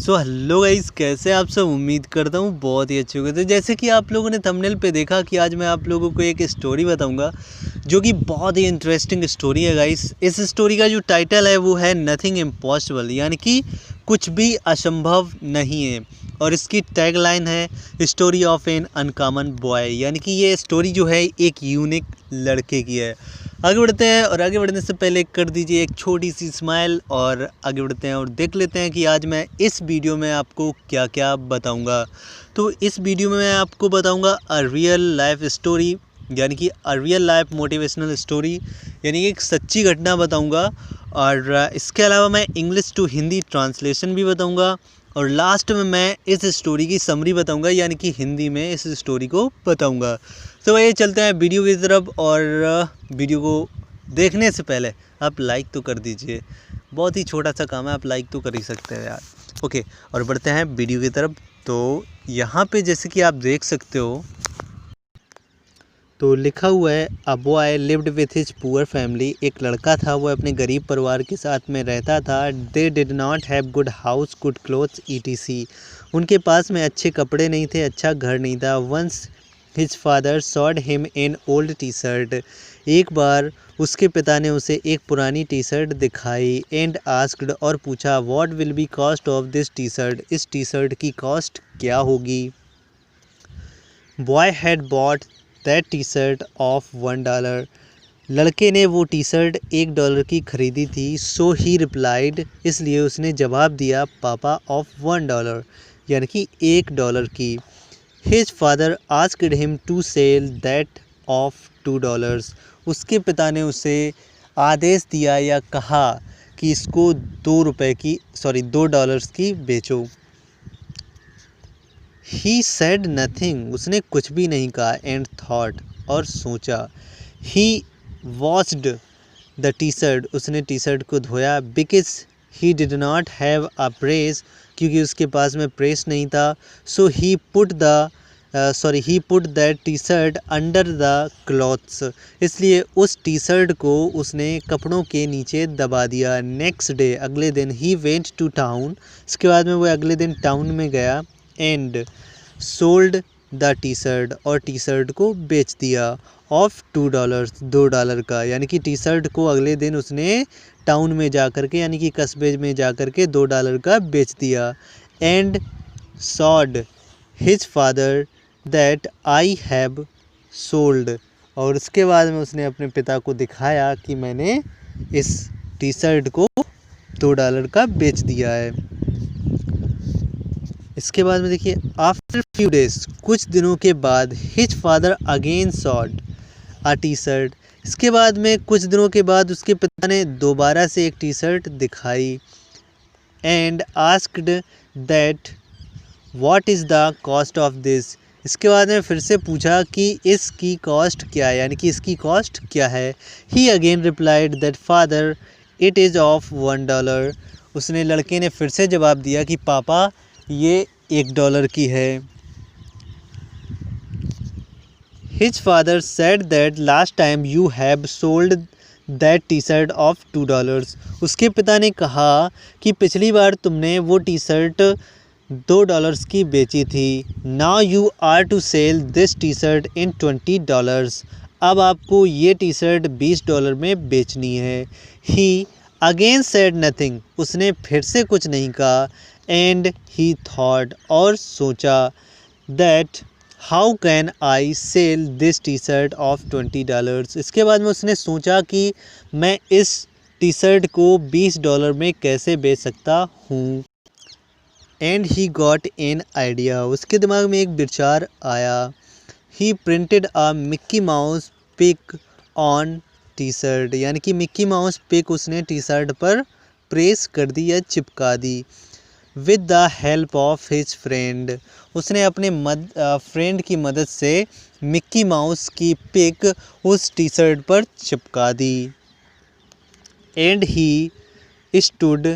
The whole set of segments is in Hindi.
सो हेलो गाइस, कैसे आप सब। उम्मीद करता हूँ बहुत ही अच्छे होंगे। तो जैसे कि आप लोगों ने थंबनेल पे देखा कि आज मैं आप लोगों को एक स्टोरी बताऊंगा जो कि बहुत ही इंटरेस्टिंग स्टोरी है गाइस। इस स्टोरी का जो टाइटल है वो है नथिंग इम्पॉसिबल, यानी कि कुछ भी असंभव नहीं है। और इसकी टैगलाइन है story of an uncommon boy, यानी कि ये स्टोरी जो है एक यूनिक लड़के की है। आगे बढ़ते हैं और आगे बढ़ने से पहले कर दीजिए एक छोटी सी स्माइल और आगे बढ़ते हैं और देख लेते हैं कि आज मैं इस वीडियो में आपको क्या क्या बताऊंगा। तो इस वीडियो में मैं आपको बताऊंगा अ रियल लाइफ स्टोरी, यानी कि a real life motivational story, यानी कि एक सच्ची घटना बताऊंगा। और इसके अलावा मैं इंग्लिश टू हिंदी ट्रांसलेशन भी बताऊंगा। और लास्ट में मैं इस स्टोरी की समरी बताऊंगा, यानी कि हिंदी में इस स्टोरी को बताऊंगा। तो ये चलते हैं वीडियो की तरफ। और वीडियो को देखने से पहले आप लाइक तो कर दीजिए, बहुत ही छोटा सा काम है, आप लाइक तो कर ही सकते हैं यार। ओके, और बढ़ते हैं वीडियो की तरफ। तो यहाँ पे जैसे कि आप देख सकते हो तो लिखा हुआ है a boy lived with his poor family. एक लड़का था, वो अपने गरीब परिवार के साथ में रहता था। They did not have good house, good clothes etc. उनके पास में अच्छे कपड़े नहीं थे, अच्छा घर नहीं था। Once his father showed him in old T shirt. एक बार उसके पिता ने उसे एक पुरानी टी शर्ट दिखाई। एंड आस्क्ड, और पूछा, what will be cost of this T shirt. इस टी शर्ट की कॉस्ट क्या होगी। Boy had bought that T shirt of $1। लड़के ने वो टी शर्ट $1 की खरीदी थी। सो ही रिप्लाइड, इसलिए उसने जवाब दिया, पापा ऑफ $1, यानी कि $1 की। His father asked him to sell that of $2। उसके पिता ने उसे आदेश दिया या कहा कि इसको $2 की बेचो। ही सेड नथिंग, उसने कुछ भी नहीं कहा। एंड थॉट, और सोचा। He washed the T shirt, उसने टी शर्ट को धोया। Because he did not have a press, क्योंकि उसके पास में प्रेस नहीं था। So he put that T shirt under the clothes, इसलिए उस टी शर्ट को उसने कपड़ों के नीचे दबा दिया। नेक्स्ट डे, अगले दिन, ही वेंट टू टाउन, इसके बाद में वो अगले दिन टाउन में गया। And sold the T shirt, और टी शर्ट को बेच दिया। ऑफ $2 का, यानी कि टी शर्ट को अगले दिन उसने टाउन में जा कर के, यानी कि कस्बे में जा कर के $2 का बेच दिया। And sawed his father that I have sold, और उसके बाद में उसने अपने पिता को दिखाया कि मैंने इस टी शर्ट को $2 का बेच दिया है। इसके बाद में देखिए, आफ्टर फ्यू डेज, कुछ दिनों के बाद, हिज फादर अगेन सॉड अ टी शर्ट, इसके बाद में कुछ दिनों के बाद उसके पिता ने दोबारा से एक टी शर्ट दिखाई। And asked that what is the cost of this, इसके बाद में फिर से पूछा कि इसकी कॉस्ट क्या है, यानी कि इसकी कॉस्ट क्या है। He again replied that father it is of $1, उसने लड़के ने फिर से जवाब दिया कि पापा ये $1 की है। His father said that last time you have sold that T shirt of $2, उसके पिता ने कहा कि पिछली बार तुमने वो टी शर्ट $2 की बेची थी। Now you are to sell this T shirt in $20, अब आपको ये टी शर्ट $20 में बेचनी है। ही अगेन सेड नथिंग, उसने फिर से कुछ नहीं कहा। एंड ही थॉट, और सोचा, that how can I sell this T shirt of $20, इसके बाद में उसने सोचा कि मैं इस टी शर्ट को $20 में कैसे बेच सकता हूँ। And he got an idea, उसके दिमाग में एक विचार आया। He printed a Mickey Mouse pic on T shirt, यानी कि मिक्की माउस पिक उसने टी शर्ट पर प्रेस कर दी या चिपका दी। With the help of his friend, उसने अपने फ्रेंड की मदद से मिक्की माउस की पिक उस टी शर्ट पर चिपका दी। And he stood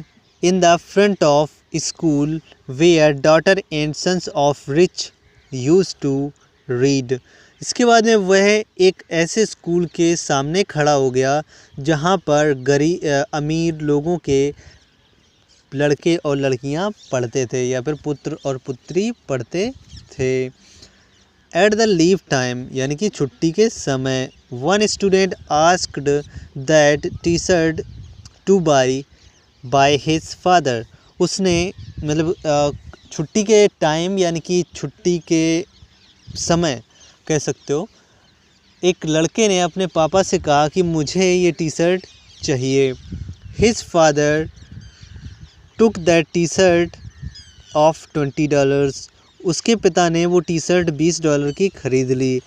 in the front of school where daughter and sons of rich used to read, इसके बाद में वह एक ऐसे स्कूल के सामने खड़ा हो गया जहाँ पर अमीर लोगों के लड़के और लड़कियां पढ़ते थे या फिर पुत्र और पुत्री पढ़ते थे। एट द लीव टाइम यानी कि छुट्टी के समय one student asked that T shirt to buy his father. उसने मतलब छुट्टी के टाइम यानी कि छुट्टी के समय कह सकते हो, एक लड़के ने अपने पापा से कहा कि मुझे ये टी शर्ट चाहिए। His father took that T shirt of $20। उसके पिता ने वो टी शर्ट $20 की ख़रीद ली।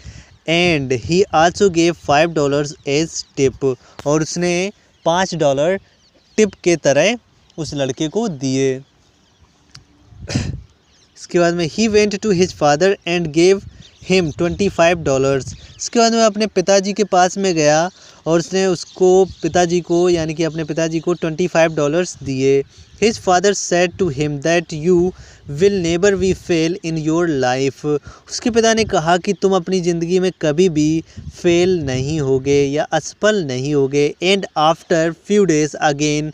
And he also gave $5 as tip, और उसने $5 टिप के तरह उस लड़के को दिए। इसके बाद में he went to his father and gave him $25। इसके बाद में अपने पिताजी के पास में गया और उसने उसको पिताजी को यानी कि अपने पिताजी को $25 दिए। His father said to him that you will never be fail in your life. उसके पिता ने कहा कि तुम अपनी ज़िंदगी में कभी भी फेल नहीं होगे या असफल नहीं होगे। And after few days again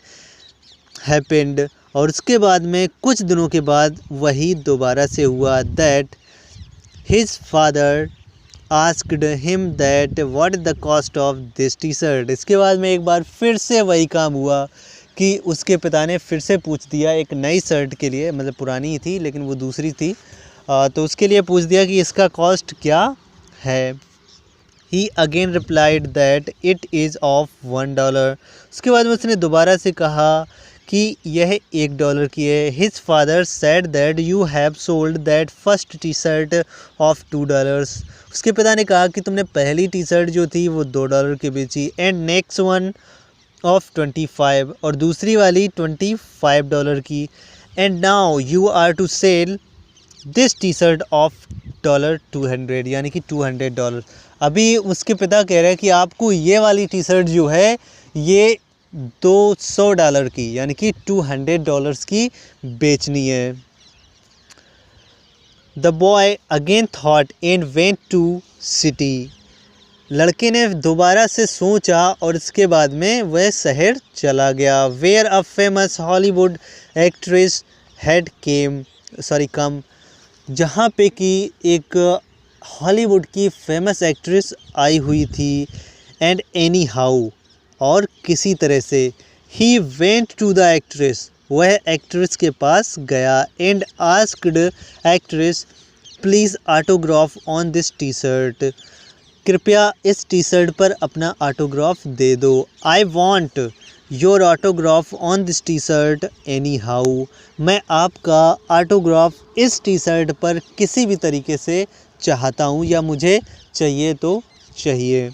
happened, और उसके बाद में कुछ दिनों के बाद वही दोबारा से हुआ। That his father asked him that what is the cost of this T shirt. इसके बाद में एक बार फिर से वही काम हुआ कि उसके पिता ने फिर से पूछ दिया एक नई शर्ट के लिए, मतलब पुरानी ही थी लेकिन वो दूसरी थी, तो उसके लिए पूछ दिया कि इसका कॉस्ट क्या है। He again replied that it is of $1। उसके बाद में उसने दोबारा से कहा कि यह $1 की है। His father said that you have sold that first T shirt of $2। उसके पिता ने कहा कि तुमने पहली टी शर्ट जो थी वो $2 की बेची। एंड नेक्स्ट वन ऑफ 25, और दूसरी वाली $25 की। And now you are to sell this T shirt of $200 यानी कि $200। अभी उसके पिता कह रहे हैं कि आपको ये वाली टी शर्ट जो है ये $200 की यानी कि $200 की बेचनी है। The boy again thought and went to city. लड़के ने दोबारा से सोचा और इसके बाद में वह शहर चला गया। Where a famous Hollywood actress had come, जहाँ पे कि एक हॉलीवुड की फेमस एक्ट्रेस आई हुई थी। एंड एनी हाउ, और किसी तरह से, he went to the actress, वह एक्ट्रेस के पास गया। And asked actress please autograph on this T shirt, कृपया इस टी शर्ट पर अपना ऑटोग्राफ दे दो। I want your autograph on this T shirt anyhow, मैं आपका ऑटोग्राफ इस टी शर्ट पर किसी भी तरीके से चाहता हूँ या मुझे चाहिए तो चाहिए।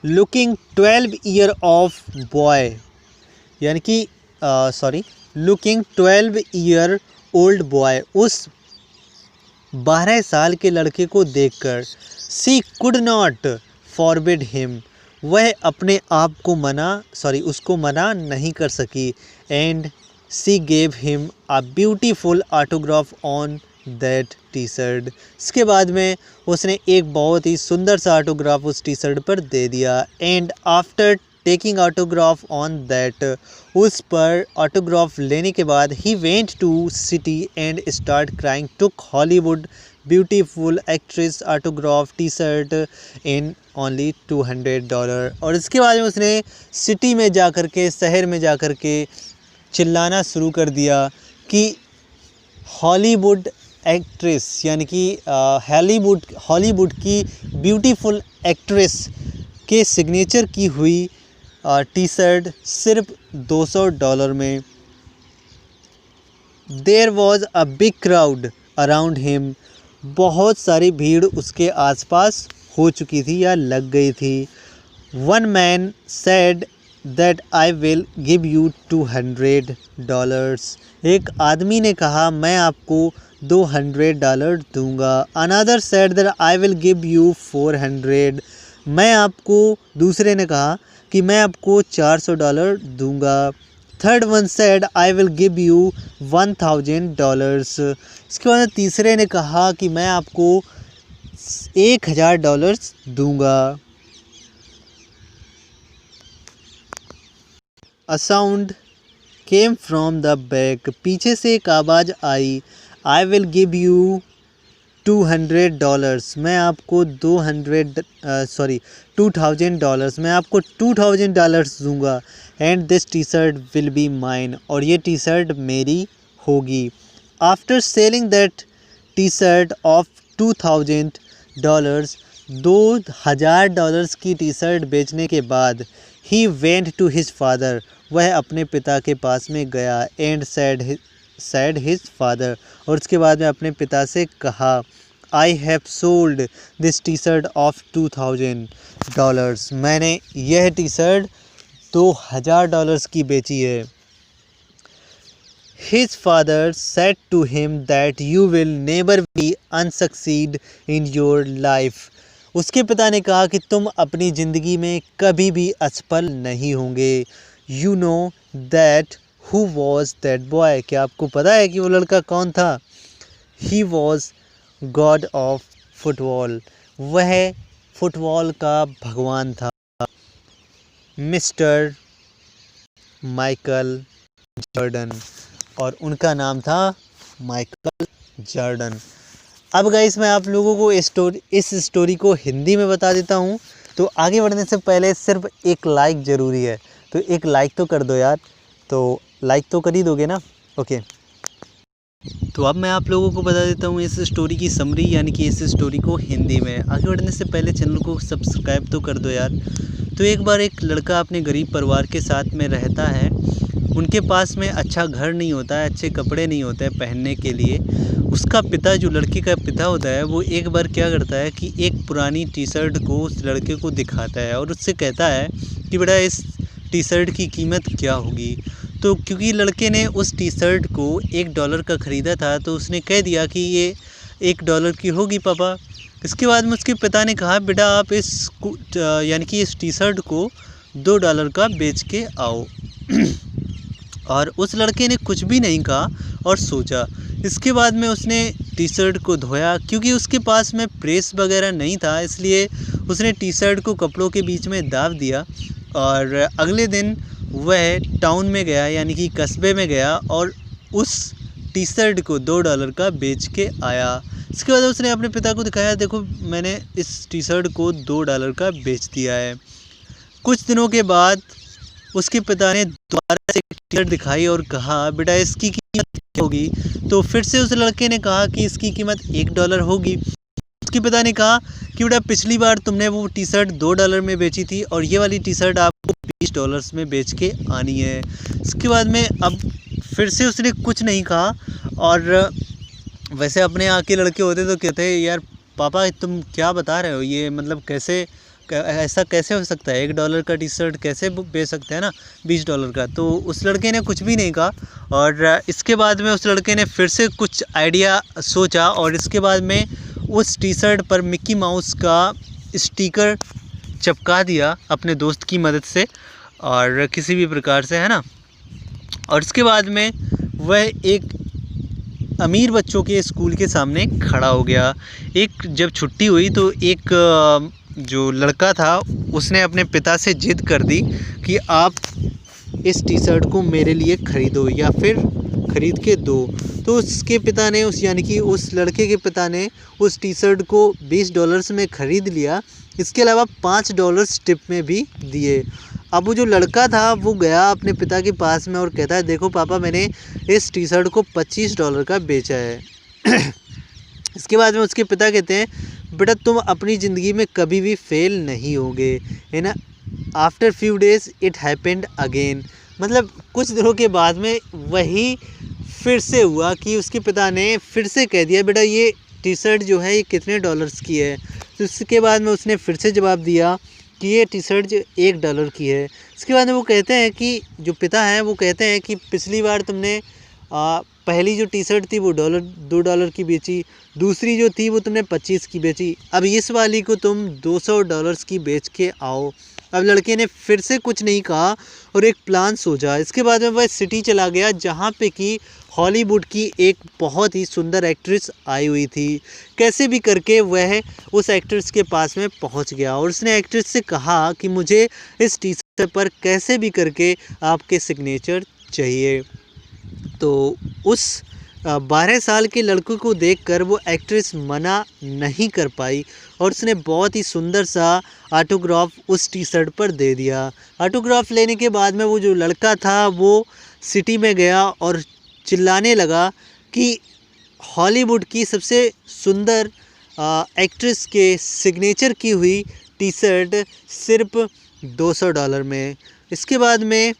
लुकिंग 12 ईयर ऑफ बॉय यानी कि लुकिंग 12 ईयर ओल्ड बॉय, उस 12 साल के लड़के को देखकर, सी कुड नॉट फॉरबिड हिम, वह अपने आप को उसको मना नहीं कर सकी। And C gave him a beautiful autograph on that T shirt, इसके बाद में उसने एक बहुत ही सुंदर सा ऑटोग्राफ उस टी शर्ट पर दे दिया। And after taking autograph on that, उस पर ऑटोग्राफ लेने के बाद he went to city and start crying, took Hollywood beautiful actress autograph T shirt in only $200। और इसके बाद में उसने सिटी में जा कर के, शहर में जा कर के चिल्लाना शुरू कर दिया कि हॉलीवुड एक्ट्रेस यानी कि हॉलीवुड की ब्यूटीफुल एक्ट्रेस के सिग्नेचर की हुई टी शर्ट सिर्फ $200 में। There was a big crowd around him, बहुत सारी भीड़ उसके आसपास हो चुकी थी या लग गई थी। One man said that I will give you $200, एक आदमी ने कहा मैं आपको $200 दूंगा। Another said that I will give you $400, मैं आपको, दूसरे ने कहा कि मैं आपको $400 दूंगा। Third one said I will give you $1000, इसके बाद तीसरे ने कहा कि मैं आपको $1000 दूंगा। A sound came from the back, पीछे से एक आवाज़ आई, आई विल गिव यू $200, मैं आपको $2,000, मैं आपको $2,000 दूंगा। And this T shirt will be mine, और ये टी शर्ट मेरी होगी। After selling that T shirt of $2,000, $2,000 की टी शर्ट बेचने के बाद he went to his father, वह अपने पिता के पास में गया। एंड सैड हिज फादर, और उसके बाद में अपने पिता से कहा, I have sold this T shirt of $2,000, मैंने यह टी शर्ट $2,000 की बेची है। His father said to him that you will never be unsucceed in your life. उसके पिता ने कहा कि तुम अपनी ज़िंदगी में कभी भी असफल नहीं होंगे। You know that who was that boy? क्या आपको पता है कि वो लड़का कौन था? He was God of football. वह फुटबॉल का भगवान था। मिस्टर माइकल जॉर्डन, और उनका नाम था माइकल जॉर्डन। अब गाइस मैं आप लोगों को इस स्टोरी को हिंदी में बता देता हूँ। तो आगे बढ़ने से पहले सिर्फ एक लाइक ज़रूरी है, तो एक लाइक तो कर दो यार। तो लाइक तो कर ही दोगे ना? ओके, तो अब मैं आप लोगों को बता देता हूँ इस स्टोरी की समरी, यानी कि इस स्टोरी को हिंदी में। आगे बढ़ने से पहले चैनल को सब्सक्राइब तो कर दो यार। तो एक बार एक लड़का अपने गरीब परिवार के साथ में रहता है। उनके पास में अच्छा घर नहीं होता है, अच्छे कपड़े नहीं होते हैं पहनने के लिए। उसका पिता, जो लड़के का पिता होता है, वो एक बार क्या करता है कि एक पुरानी टी शर्ट को उस लड़के को दिखाता है और उससे कहता है कि बेटा इस टी शर्ट की कीमत क्या होगी। तो क्योंकि लड़के ने उस टी शर्ट को $1 का ख़रीदा था, तो उसने कह दिया कि ये $1 की होगी पापा। इसके बाद में उसके पिता ने कहा, बेटा आप यानी कि इस टी शर्ट को $2 का बेच के आओ। और उस लड़के ने कुछ भी नहीं कहा और सोचा। इसके बाद में उसने टी शर्ट को धोया, क्योंकि उसके पास में प्रेस वगैरह नहीं था, इसलिए उसने टी शर्ट को कपड़ों के बीच में दाब दिया। और अगले दिन वह टाउन में गया, यानी कि कस्बे में गया, और उस टी शर्ट को $2 का बेच के आया। इसके बाद उसने अपने पिता को दिखाया, देखो मैंने इस टी शर्ट को $2 का बेच दिया है। कुछ दिनों के बाद उसके पिता ने दोबारा से टी शर्ट दिखाई और कहा, बेटा इसकी कीमत क्या होगी? तो फिर से उस लड़के ने कहा कि इसकी कीमत $1 होगी। उसके पिता ने कहा कि बेटा पिछली बार तुमने वो टी शर्ट $2 में बेची थी और ये वाली टी शर्ट आपको $20 में बेच के आनी है। इसके बाद में अब फिर से उसने कुछ नहीं कहा। और वैसे अपने यहाँ के लड़के होते तो कहते हैं, यार पापा तुम क्या बता रहे हो, ये मतलब कैसे ऐसा कैसे हो सकता है, $1 का टी शर्ट कैसे बेच सकते हैं ना $20 का। तो उस लड़के ने कुछ भी नहीं कहा। और इसके बाद में उस लड़के ने फिर से कुछ आइडिया सोचा, और इसके बाद में उस टी शर्ट पर मिक्की माउस का स्टिकर चिपका दिया अपने दोस्त की मदद से, और किसी भी प्रकार से, है ना। और इसके बाद में वह एक अमीर बच्चों के स्कूल के सामने खड़ा हो गया। एक जब छुट्टी हुई तो एक जो लड़का था उसने अपने पिता से जिद कर दी कि आप इस टी शर्ट को मेरे लिए ख़रीदो या फिर ख़रीद के दो। तो उसके पिता ने यानी कि उस लड़के के पिता ने उस टी शर्ट को $20 में ख़रीद लिया। इसके अलावा $5 टिप में भी दिए। अब वो जो लड़का था वो गया अपने पिता के पास में और कहता है, देखो पापा मैंने इस टी शर्ट को $25 का बेचा है। इसके बाद में उसके पिता कहते हैं, बेटा तुम अपनी ज़िंदगी में कभी भी फेल नहीं होगे, है ना। After few days it happened again, मतलब कुछ दिनों के बाद में वही फिर से हुआ कि उसके पिता ने फिर से कह दिया, बेटा ये टी शर्ट जो है ये कितने $1 की है। तो उसके बाद में उसने फिर से जवाब दिया कि ये टी शर्ट जो $1 की है। इसके बाद में वो कहते हैं कि जो पिता हैं वो कहते हैं कि पिछली बार तुमने पहली जो टी शर्ट थी वो $2 की बेची, दूसरी जो थी वो तुमने 25 की बेची, अब इस वाली को तुम $200 की बेच के आओ। अब लड़के ने फिर से कुछ नहीं कहा और एक प्लान सोचा। इसके बाद में वह सिटी चला गया जहाँ पे कि हॉलीवुड की एक बहुत ही सुंदर एक्ट्रेस आई हुई थी। कैसे भी करके वह उस एक्ट्रेस के पास में पहुँच गया और उसने एक्ट्रेस से कहा कि मुझे इस टी शर्ट पर कैसे भी करके आपके सिग्नेचर चाहिए। तो उस 12 साल के लड़के को देखकर वो एक्ट्रेस मना नहीं कर पाई और उसने बहुत ही सुंदर सा ऑटोग्राफ उस टी शर्ट पर दे दिया। ऑटोग्राफ लेने के बाद में वो जो लड़का था वो सिटी में गया और चिल्लाने लगा कि हॉलीवुड की सबसे सुंदर एक्ट्रेस के सिग्नेचर की हुई टी शर्ट सिर्फ $200 में। इसके बाद में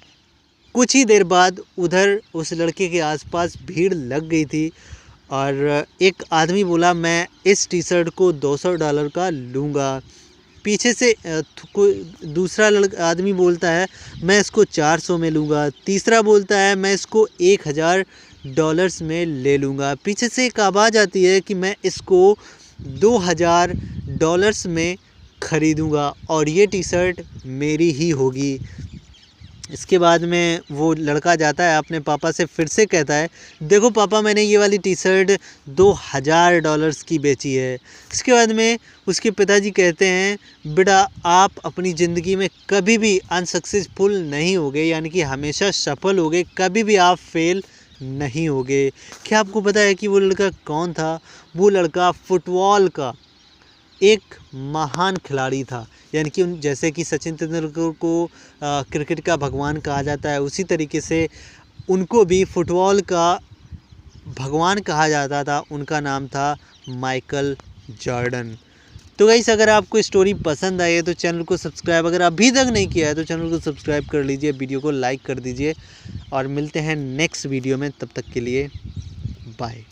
कुछ ही देर बाद उधर उस लड़के के आसपास भीड़ लग गई थी और एक आदमी बोला मैं इस टी शर्ट को $200 का लूँगा। पीछे से कोई दूसरा आदमी बोलता है मैं इसको 400 में लूँगा। तीसरा बोलता है मैं इसको $1000 में ले लूँगा। पीछे से एक आवाज़ आती है कि मैं इसको $2000 में ख़रीदूँगा और ये टी शर्ट मेरी ही होगी। इसके बाद में वो लड़का जाता है अपने पापा से फिर से कहता है देखो पापा मैंने ये वाली टी शर्ट $2000 की बेची है। इसके बाद में उसके पिताजी कहते हैं बेटा आप अपनी ज़िंदगी में कभी भी अनसक्सेसफुल नहीं होगे, यानी कि हमेशा सफल होगे, कभी भी आप फेल नहीं होगे। क्या आपको पता है कि वो लड़का कौन था? वो लड़का फुटबॉल का एक महान खिलाड़ी था, यानी कि जैसे कि सचिन तेंदुलकर को क्रिकेट का भगवान कहा जाता है, उसी तरीके से उनको भी फुटबॉल का भगवान कहा जाता था। उनका नाम था माइकल जॉर्डन। तो गाइस अगर आपको स्टोरी पसंद आई है तो चैनल को सब्सक्राइब, अगर अभी तक नहीं किया है तो चैनल को सब्सक्राइब कर लीजिए, वीडियो को लाइक कर दीजिए और मिलते हैं नेक्स्ट वीडियो में। तब तक के लिए बाय।